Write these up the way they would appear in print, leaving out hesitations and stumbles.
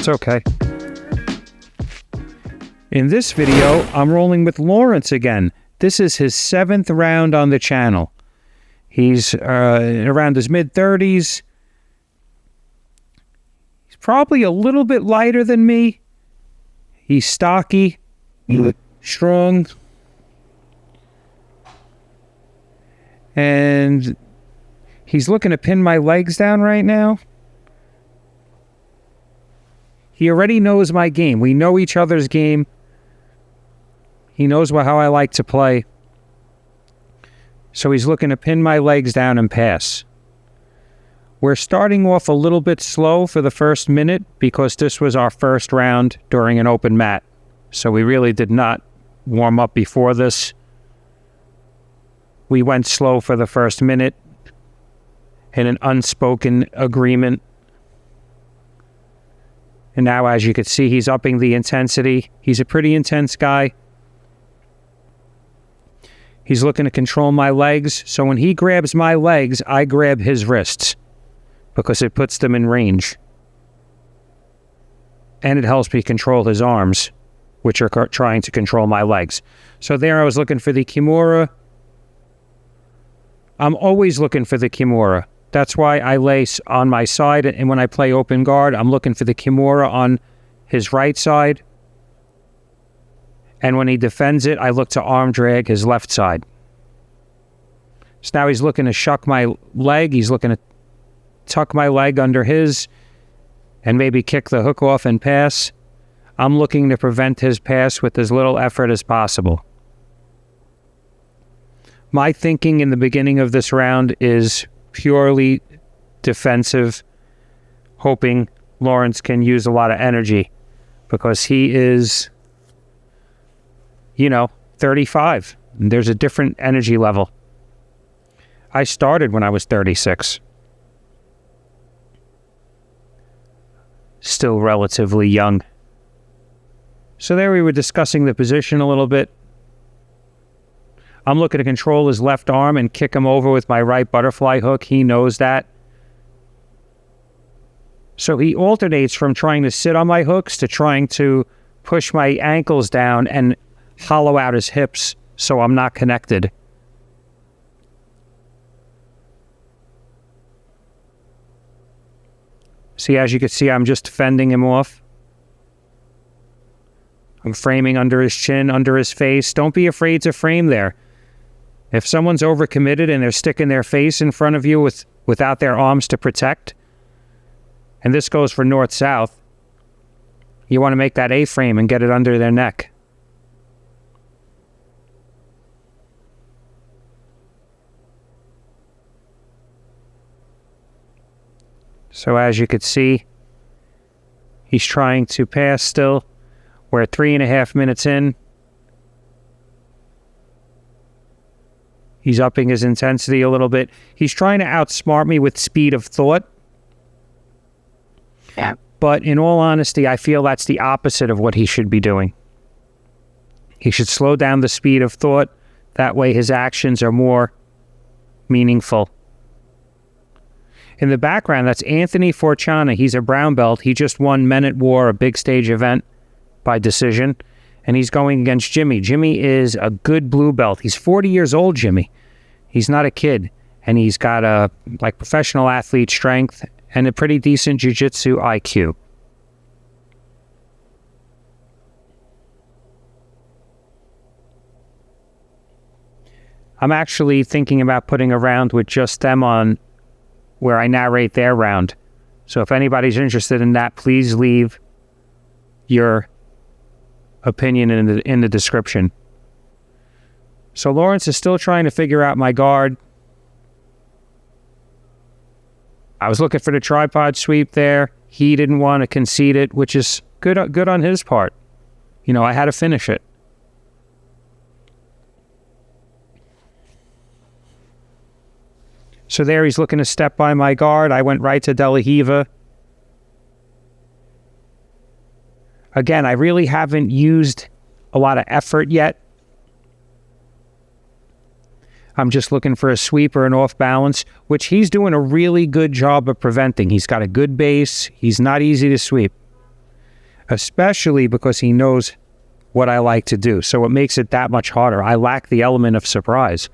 okay. In this video, I'm rolling with Lawrence again. This is his 7th round on the channel. He's around his mid-30s. He's probably a little bit lighter than me. He's stocky, strong, and he's looking to pin my legs down right now. He already knows my game. We know each other's game. He knows how I like to play. So he's looking to pin my legs down and pass. We're starting off a little bit slow for the first minute because this was our first round during an open mat. So we really did not warm up before this. We went slow for the first minute in an unspoken agreement. And now, as you can see, he's upping the intensity. He's a pretty intense guy. He's looking to control my legs. So when he grabs my legs, I grab his wrists because it puts them in range. And it helps me control his arms, which are trying to control my legs. So there I was looking for the Kimura. I'm always looking for the Kimura. That's why I lay on my side, and when I play open guard, I'm looking for the Kimura on his right side. And when he defends it, I look to arm drag his left side. So now he's looking to shuck my leg. He's looking to tuck my leg under his and maybe kick the hook off and pass. I'm looking to prevent his pass with as little effort as possible. My thinking in the beginning of this round is purely defensive, hoping Lawrence can use a lot of energy because he is, 35. There's a different energy level. I started when I was 36. Still relatively young. So there we were discussing the position a little bit. I'm looking to control his left arm and kick him over with my right butterfly hook. He knows that. So he alternates from trying to sit on my hooks to trying to push my ankles down and hollow out his hips so I'm not connected. See, as you can see, I'm just fending him off. I'm framing under his chin, under his face. Don't be afraid to frame there. If someone's overcommitted and they're sticking their face in front of you without their arms to protect, and this goes for north-south, you want to make that A-frame and get it under their neck. So as you could see, he's trying to pass still. We're 3.5 minutes in. He's upping his intensity a little bit. He's trying to outsmart me with speed of thought. Yeah. But in all honesty, I feel that's the opposite of what he should be doing. He should slow down the speed of thought. That way his actions are more meaningful. In the background, that's Anthony Forciana. He's a brown belt. He just won Men at War, a big stage event, by decision. And he's going against Jimmy. Jimmy is a good blue belt. He's 40 years old, Jimmy. He's not a kid. And he's got a professional athlete strength and a pretty decent jiu-jitsu IQ. I'm actually thinking about putting a round with just them on where I narrate their round. So if anybody's interested in that, please leave your opinion in the description. So Lawrence is still trying to figure out my guard. I was looking for the tripod sweep there. He didn't want to concede it, which is good on his part. I had to finish it. So there he's looking to step by my guard. I went right to De La Riva. Again, I really haven't used a lot of effort yet. I'm just looking for a sweep or an off balance, which he's doing a really good job of preventing. He's got a good base. He's not easy to sweep. especially because he knows what I like to do. So it makes it that much harder. I lack the element of surprise.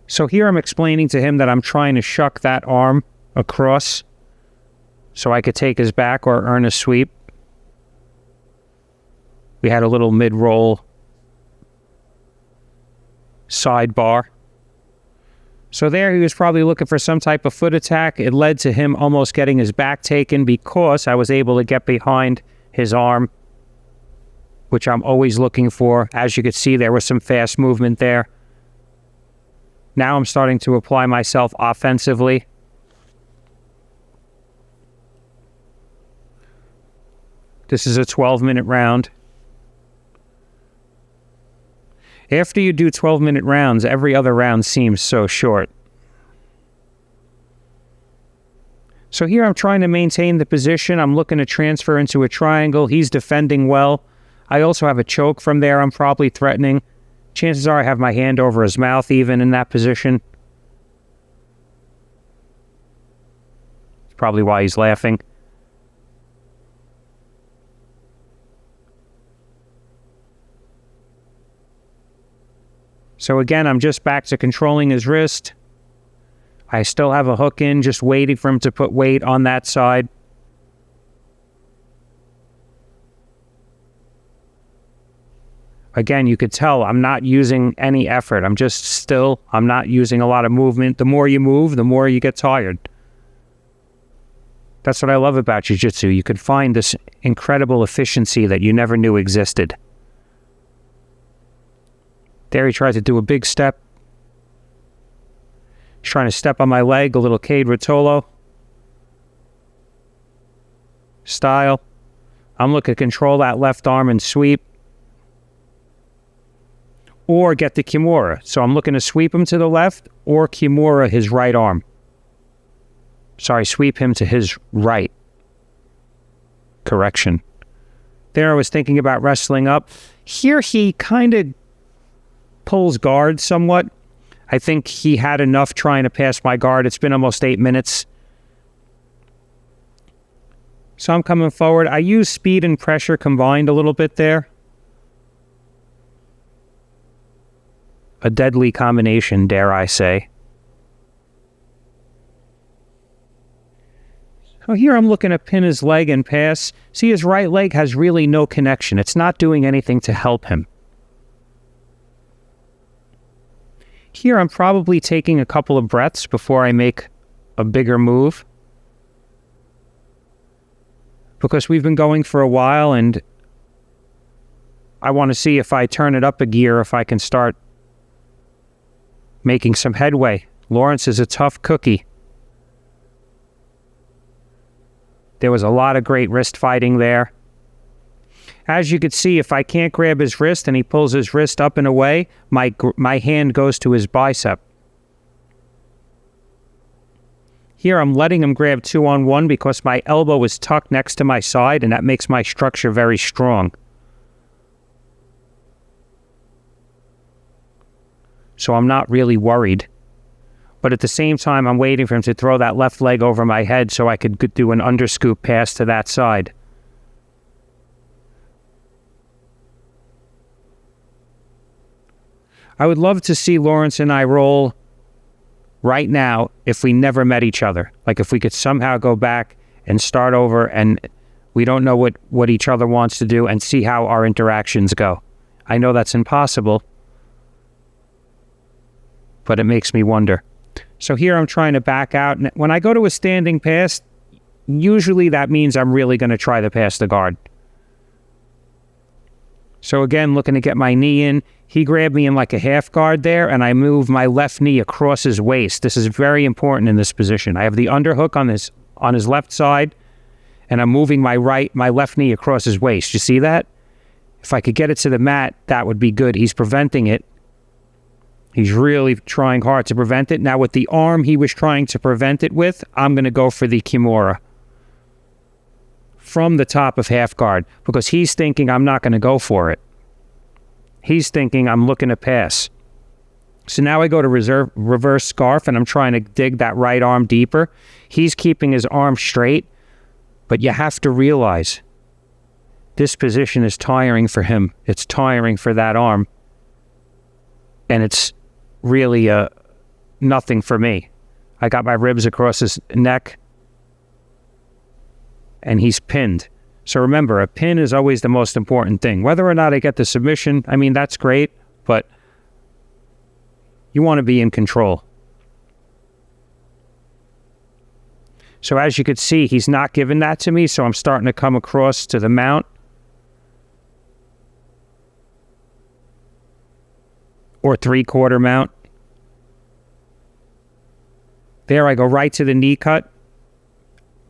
So here I'm explaining to him that I'm trying to shuck that arm across so I could take his back or earn a sweep. We had a little mid-roll sidebar. So there he was probably looking for some type of foot attack. It led to him almost getting his back taken because I was able to get behind his arm, which I'm always looking for. As you could see, there was some fast movement there. Now I'm starting to apply myself offensively. This is a 12-minute round. After you do 12-minute rounds, every other round seems so short. So here I'm trying to maintain the position. I'm looking to transfer into a triangle. He's defending well. I also have a choke from there I'm probably threatening. Chances are I have my hand over his mouth even in that position. It's probably why he's laughing. So again, I'm just back to controlling his wrist. I still have a hook in, just waiting for him to put weight on that side. Again, you could tell I'm not using any effort. I'm just still. I'm not using a lot of movement. The more you move, the more you get tired. That's what I love about jiu-jitsu. You can find this incredible efficiency that you never knew existed. There he tries to do a big step. He's trying to step on my leg, a little Cade Rotolo style. I'm looking to control that left arm and sweep. Or get the Kimura. So I'm looking to sweep him to the left or Kimura his right arm. Sorry, sweep him to his right. Correction. There I was thinking about wrestling up. Here he kind of pulls guard somewhat. I think he had enough trying to pass my guard. It's been almost 8 minutes. So I'm coming forward. I use speed and pressure combined a little bit there. A deadly combination, dare I say. So here I'm looking to pin his leg and pass. See, his right leg has really no connection. It's not doing anything to help him. Here I'm probably taking a couple of breaths before I make a bigger move. Because we've been going for a while and I want to see if I turn it up a gear, if I can start making some headway. Lawrence is a tough cookie. There was a lot of great wrist fighting there. As you could see, if I can't grab his wrist and he pulls his wrist up and away, my hand goes to his bicep. Here I'm letting him grab 2-on-1 because my elbow is tucked next to my side and that makes my structure very strong. So I'm not really worried. But at the same time, I'm waiting for him to throw that left leg over my head so I could do an underscoop pass to that side. I would love to see Lawrence and I roll right now if we never met each other. Like if we could somehow go back and start over and we don't know what each other wants to do and see how our interactions go. I know that's impossible, but it makes me wonder. So here I'm trying to back out. And when I go to a standing pass, usually that means I'm really going to try to pass the guard. So again, looking to get my knee in. He grabbed me in like a half guard there, and I move my left knee across his waist. This is very important in this position. I have the underhook on his left side, and I'm moving my left knee across his waist. You see that? If I could get it to the mat, that would be good. He's preventing it. He's really trying hard to prevent it. Now with the arm he was trying to prevent it with, I'm going to go for the Kimura from the top of half guard because he's thinking I'm not going to go for it. He's thinking I'm looking to pass. So now I go to reverse scarf, and I'm trying to dig that right arm deeper. He's keeping his arm straight, but you have to realize this position is tiring for him. It's tiring for that arm. And it's really nothing for me. I got my ribs across his neck, and he's pinned. So remember, a pin is always the most important thing. Whether or not I get the submission, I mean, that's great, but you want to be in control. So as you could see, he's not giving that to me, so I'm starting to come across to the mount. Or 3/4 mount. There I go right to the knee cut.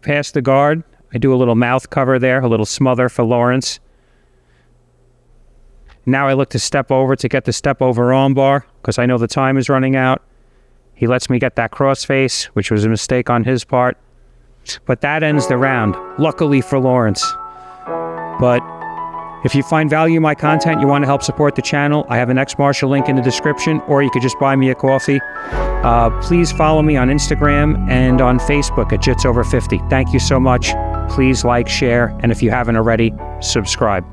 Past the guard. I do a little mouth cover there, a little smother for Lawrence. Now I look to step over to get the step over arm bar because I know the time is running out. He lets me get that crossface, which was a mistake on his part. But that ends the round, luckily for Lawrence. But if you find value in my content, you want to help support the channel, I have an X-Martial link in the description, or you could just buy me a coffee. Please follow me on Instagram and on Facebook at Jits Over 50. Thank you so much. Please like, share, and if you haven't already, subscribe.